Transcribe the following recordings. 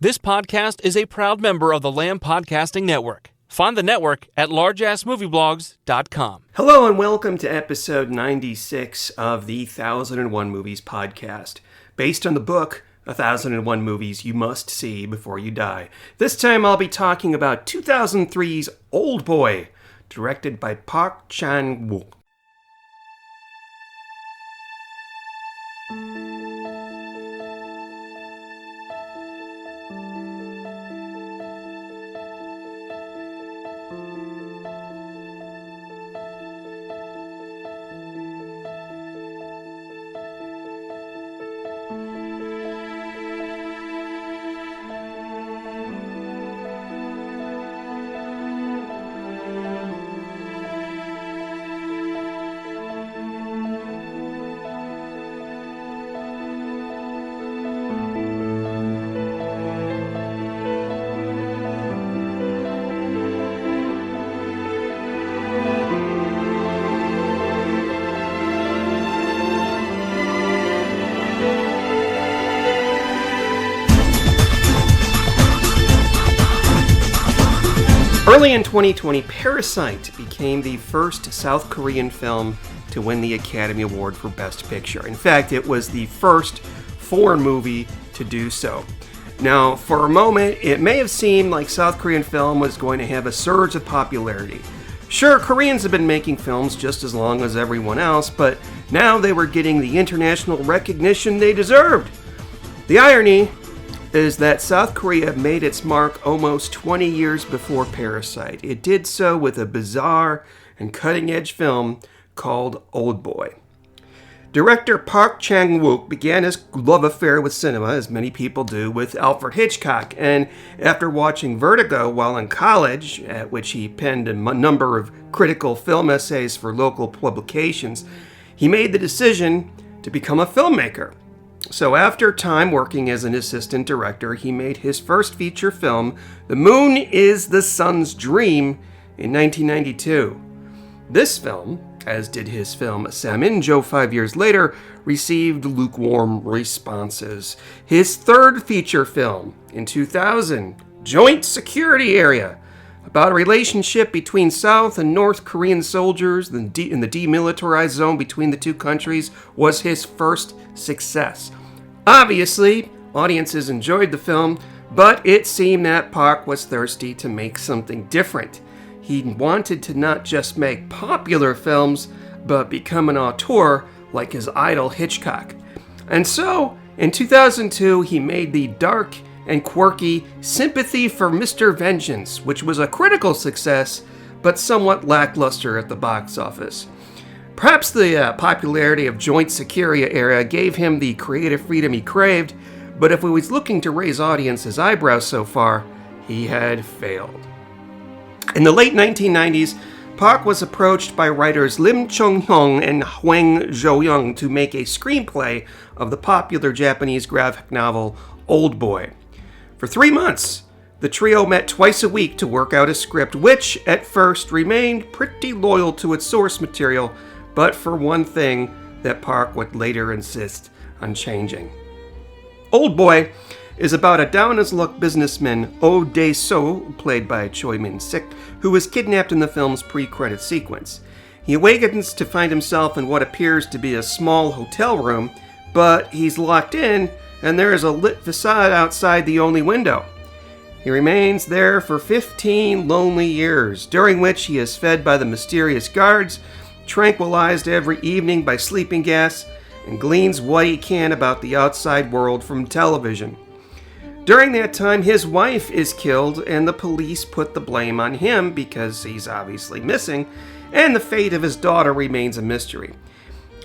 This podcast is a proud member of the Lamb Podcasting Network. Find the network at largeassmovieblogs.com. Hello and welcome to episode 96 of the 1001 Movies podcast, based on the book 1001 Movies You Must See Before You Die. This time I'll be talking about 2003's Oldboy, directed by Park Chan-wook. Early in 2020, Parasite became the first South Korean film to win the Academy Award for Best Picture. In fact, it was the first foreign movie to do so. Now, for a moment, it may have seemed like South Korean film was going to have a surge of popularity. Sure, Koreans have been making films just as long as everyone else, but now they were getting the international recognition they deserved. The irony is that South Korea made its mark almost 20 years before Parasite. It did so with a bizarre and cutting-edge film called Oldboy. Director Park Chan-wook began his love affair with cinema, as many people do, with Alfred Hitchcock, and after watching Vertigo while in college, at which he penned a number of critical film essays for local publications, he made the decision to become a filmmaker. So after time working as an assistant director, he made his first feature film, The Moon is the Sun's Dream, in 1992. This film, as did his film Saminjo 5 years later, received lukewarm responses. His third feature film, in 2000, Joint Security Area, about a relationship between South and North Korean soldiers in the demilitarized zone between the two countries, was his first success. Obviously, audiences enjoyed the film, but it seemed that Park was thirsty to make something different. He wanted to not just make popular films, but become an auteur like his idol Hitchcock. And so, in 2002, he made the dark and quirky Sympathy for Mr. Vengeance, which was a critical success, but somewhat lackluster at the box office. Perhaps the popularity of Joint Security Area gave him the creative freedom he craved, but if he was looking to raise audiences' eyebrows so far, he had failed. In the late 1990s, Park was approached by writers Lim Chung-hyung and Hwang Jo-young to make a screenplay of the popular Japanese graphic novel Oldboy. For 3 months, the trio met twice a week to work out a script which, at first, remained pretty loyal to its source material, but for one thing that Park would later insist on changing. Oldboy is about a down-as-luck businessman, Dae-su, played by Choi Min-sik, who was kidnapped in the film's pre-credit sequence. He awakens to find himself in what appears to be a small hotel room, but he's locked in, and there is a lit facade outside the only window. He remains there for 15 lonely years, during which he is fed by the mysterious guards, tranquilized every evening by sleeping gas, and gleans what he can about the outside world from television. During that time, his wife is killed, and the police put the blame on him because he's obviously missing, and the fate of his daughter remains a mystery.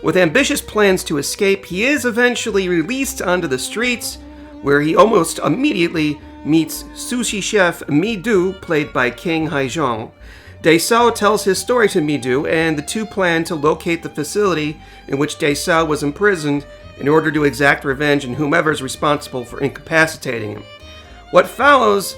With ambitious plans to escape, he is eventually released onto the streets, where he almost immediately meets sushi chef Mi-do, played by King Hye-jeong. Dae-su tells his story to Mi-do, and the two plan to locate the facility in which Dae-su was imprisoned in order to exact revenge on whomever is responsible for incapacitating him. What follows,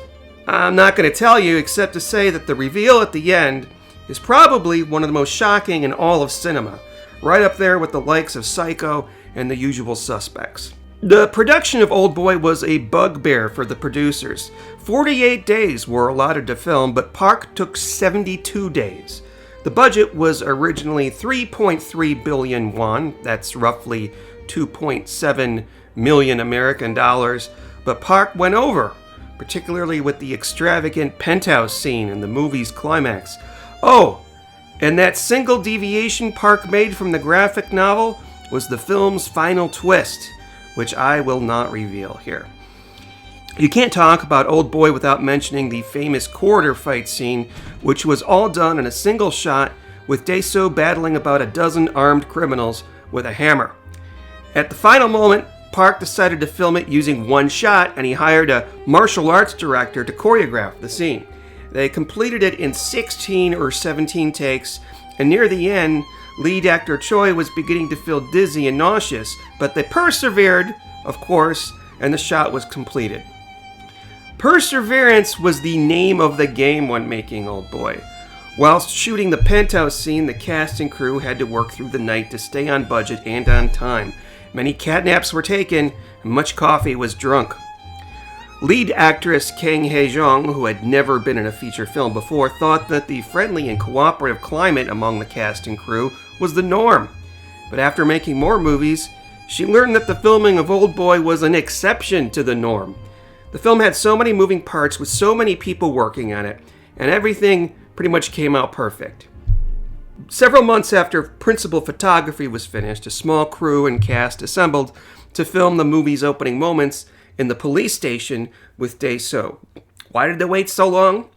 I'm not going to tell you, except to say that the reveal at the end is probably one of the most shocking in all of cinema, right up there with the likes of Psycho and The Usual Suspects. The production of Oldboy was a bugbear for the producers. 48 days were allotted to film, but Park took 72 days. The budget was originally 3.3 billion won, that's roughly 2.7 million American dollars, but Park went over, particularly with the extravagant penthouse scene in the movie's climax. Oh, and that single deviation Park made from the graphic novel was the film's final twist, which I will not reveal here. You can't talk about Oldboy without mentioning the famous corridor fight scene, which was all done in a single shot with Dae-su battling about a dozen armed criminals with a hammer. At the final moment, Park decided to film it using one shot, and he hired a martial arts director to choreograph the scene. They completed it in 16 or 17 takes, and near the end, lead actor Choi was beginning to feel dizzy and nauseous, but they persevered, of course, and the shot was completed. Perseverance was the name of the game when making Oldboy. Whilst shooting the penthouse scene, the cast and crew had to work through the night to stay on budget and on time. Many catnaps were taken, and much coffee was drunk. Lead actress Kang Hye-jeong, who had never been in a feature film before, thought that the friendly and cooperative climate among the cast and crew was the norm. But after making more movies, she learned that the filming of Oldboy was an exception to the norm. The film had so many moving parts with so many people working on it, and everything pretty much came out perfect. Several months after principal photography was finished, a small crew and cast assembled to film the movie's opening moments in the police station with Dae-su. Why did they wait so long?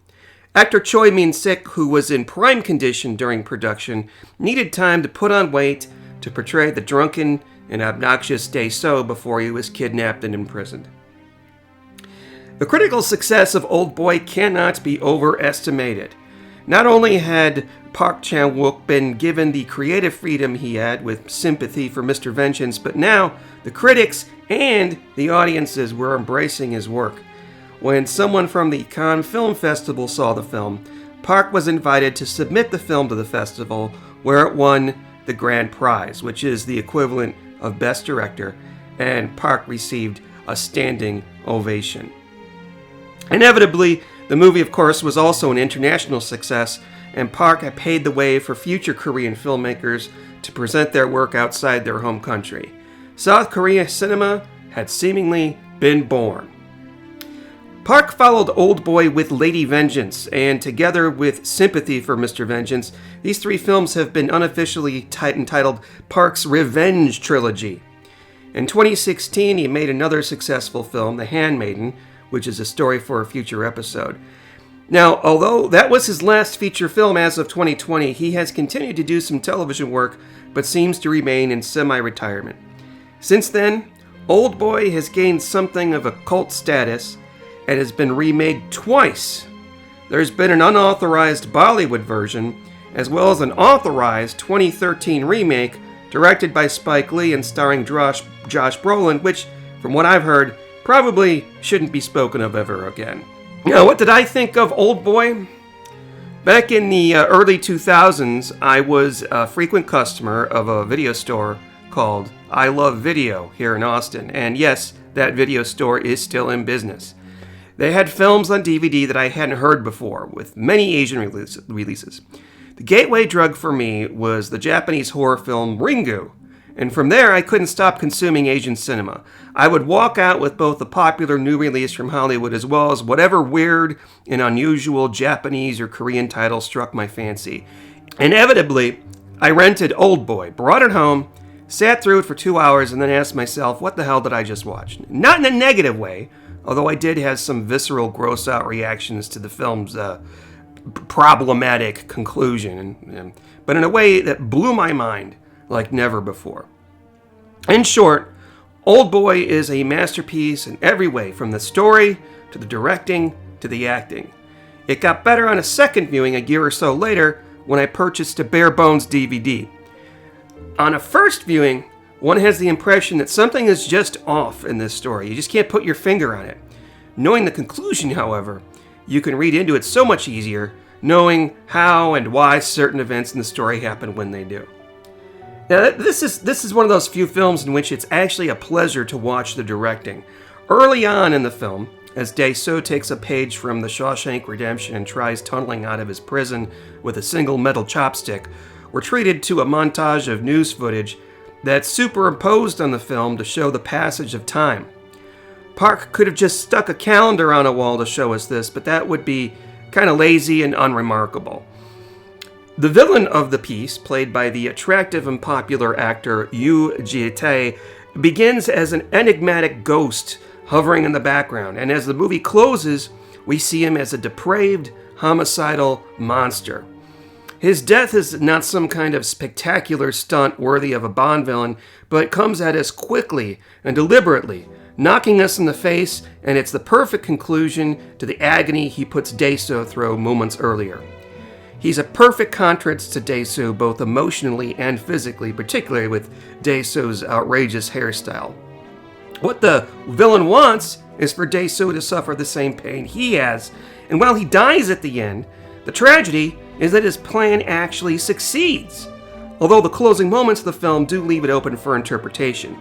Actor Choi Min-sik, who was in prime condition during production, needed time to put on weight to portray the drunken and obnoxious Dae-su before he was kidnapped and imprisoned. The critical success of Oldboy cannot be overestimated. Not only had Park Chan-wook been given the creative freedom he had with Sympathy for Mr. Vengeance, but now the critics and the audiences were embracing his work. When someone from the Cannes Film Festival saw the film, Park was invited to submit the film to the festival, where it won the Grand Prize, which is the equivalent of Best Director, and Park received a standing ovation. Inevitably, the movie, of course, was also an international success, and Park had paved the way for future Korean filmmakers to present their work outside their home country. South Korea cinema had seemingly been born. Park followed Oldboy with Lady Vengeance, and together with Sympathy for Mr. Vengeance, these three films have been unofficially entitled Park's Revenge Trilogy. In 2016, he made another successful film, The Handmaiden, which is a story for a future episode. Now, although that was his last feature film as of 2020, he has continued to do some television work, but seems to remain in semi-retirement. Since then, Oldboy has gained something of a cult status and has been remade twice. There's been an unauthorized Bollywood version, as well as an authorized 2013 remake directed by Spike Lee and starring Josh Brolin, which, from what I've heard, probably shouldn't be spoken of ever again. Now, what did I think of Oldboy? Back in the early 2000s, I was a frequent customer of a video store called I Love Video here in Austin. And yes, that video store is still in business. They had films on DVD that I hadn't heard before, with many Asian releases. The gateway drug for me was the Japanese horror film Ringu. And from there, I couldn't stop consuming Asian cinema. I would walk out with both the popular new release from Hollywood as well as whatever weird and unusual Japanese or Korean title struck my fancy. Inevitably, I rented Oldboy, brought it home, sat through it for 2 hours, and then asked myself, what the hell did I just watch? Not in a negative way, although I did have some visceral, gross-out reactions to the film's problematic conclusion, but in a way that blew my mind like never before. In short, Oldboy is a masterpiece in every way, from the story to the directing to the acting. It got better on a second viewing a year or so later when I purchased a bare bones DVD. On a first viewing, one has the impression that something is just off in this story. You just can't put your finger on it. Knowing the conclusion, however, you can read into it so much easier, knowing how and why certain events in the story happen when they do. Now, this is one of those few films in which it's actually a pleasure to watch the directing. Early on in the film, as Dae-su takes a page from The Shawshank Redemption and tries tunneling out of his prison with a single metal chopstick, we're treated to a montage of news footage that's superimposed on the film to show the passage of time. Park could have just stuck a calendar on a wall to show us this, but that would be kind of lazy and unremarkable. The villain of the piece, played by the attractive and popular actor Yoo Ji-tae, begins as an enigmatic ghost hovering in the background, and as the movie closes, we see him as a depraved, homicidal monster. His death is not some kind of spectacular stunt worthy of a Bond villain, but comes at us quickly and deliberately, knocking us in the face, and it's the perfect conclusion to the agony he puts Dae-su through moments earlier. He's a perfect contrast to Dae-su, both emotionally and physically, particularly with Dae-su's outrageous hairstyle. What the villain wants is for Dae-su to suffer the same pain he has, and while he dies at the end, the tragedy is that his plan actually succeeds, although the closing moments of the film do leave it open for interpretation.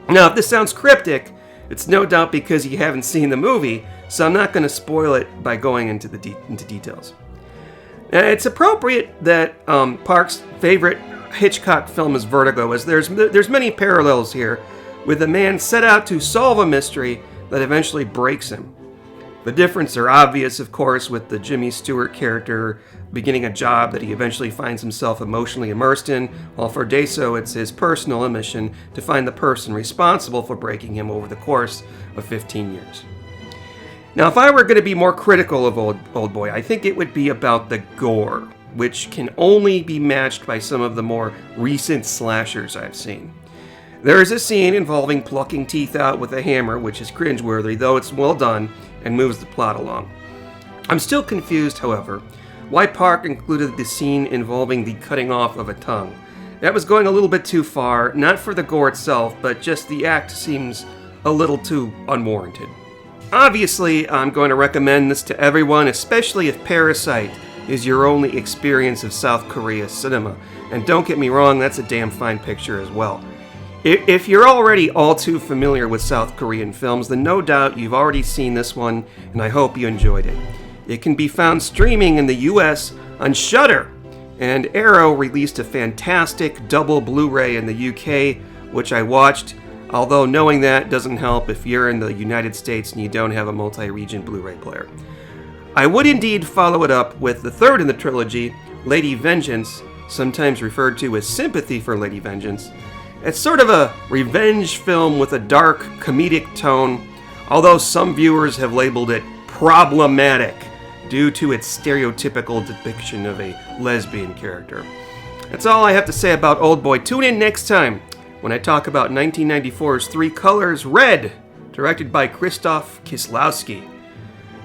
Now, if this sounds cryptic, it's no doubt because you haven't seen the movie, so I'm not going to spoil it by going into details. It's appropriate that Park's favorite Hitchcock film is Vertigo, as there's many parallels here, with a man set out to solve a mystery that eventually breaks him. The differences are obvious, of course, with the Jimmy Stewart character beginning a job that he eventually finds himself emotionally immersed in, while for Dae-su it's his personal mission to find the person responsible for breaking him over the course of 15 years. Now, if I were going to be more critical of Oldboy, I think it would be about the gore, which can only be matched by some of the more recent slashers I've seen. There is a scene involving plucking teeth out with a hammer, which is cringeworthy, though it's well done and moves the plot along. I'm still confused, however, why Park included the scene involving the cutting off of a tongue. That was going a little bit too far, not for the gore itself, but just the act seems a little too unwarranted. Obviously, I'm going to recommend this to everyone, especially if Parasite is your only experience of South Korea cinema. And don't get me wrong, that's a damn fine picture as well. If you're already all too familiar with South Korean films, then no doubt you've already seen this one, and I hope you enjoyed it. It can be found streaming in the US on Shudder, and Arrow released a fantastic double Blu-ray in the UK, which I watched, although knowing that doesn't help if you're in the United States and you don't have a multi-region Blu-ray player. I would indeed follow it up with the third in the trilogy, Lady Vengeance, sometimes referred to as Sympathy for Lady Vengeance. It's sort of a revenge film with a dark, comedic tone, although some viewers have labeled it problematic due to its stereotypical depiction of a lesbian character. That's all I have to say about Oldboy. Tune in next time when I talk about 1994's Three Colors Red, directed by Krzysztof Kieslowski.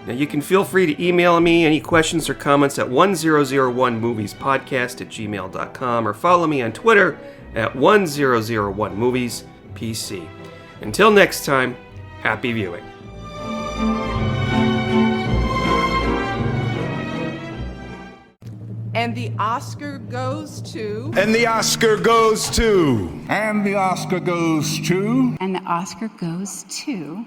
Now, you can feel free to email me any questions or comments at 1001moviespodcast@gmail.com or follow me on Twitter at 1001moviespc. Until next time, happy viewing. And the Oscar goes to... And the Oscar goes to... And the Oscar goes to... And the Oscar goes to...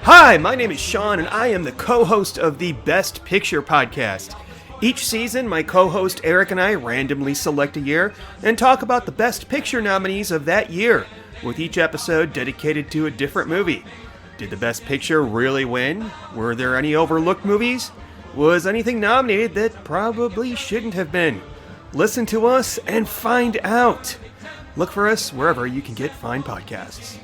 Hi, my name is Sean, and I am the co-host of the Best Picture podcast. Each season, my co-host Eric and I randomly select a year and talk about the Best Picture nominees of that year, with each episode dedicated to a different movie. Did the Best Picture really win? Were there any overlooked movies? Was anything nominated that probably shouldn't have been? Listen to us and find out. Look for us wherever you can get fine podcasts.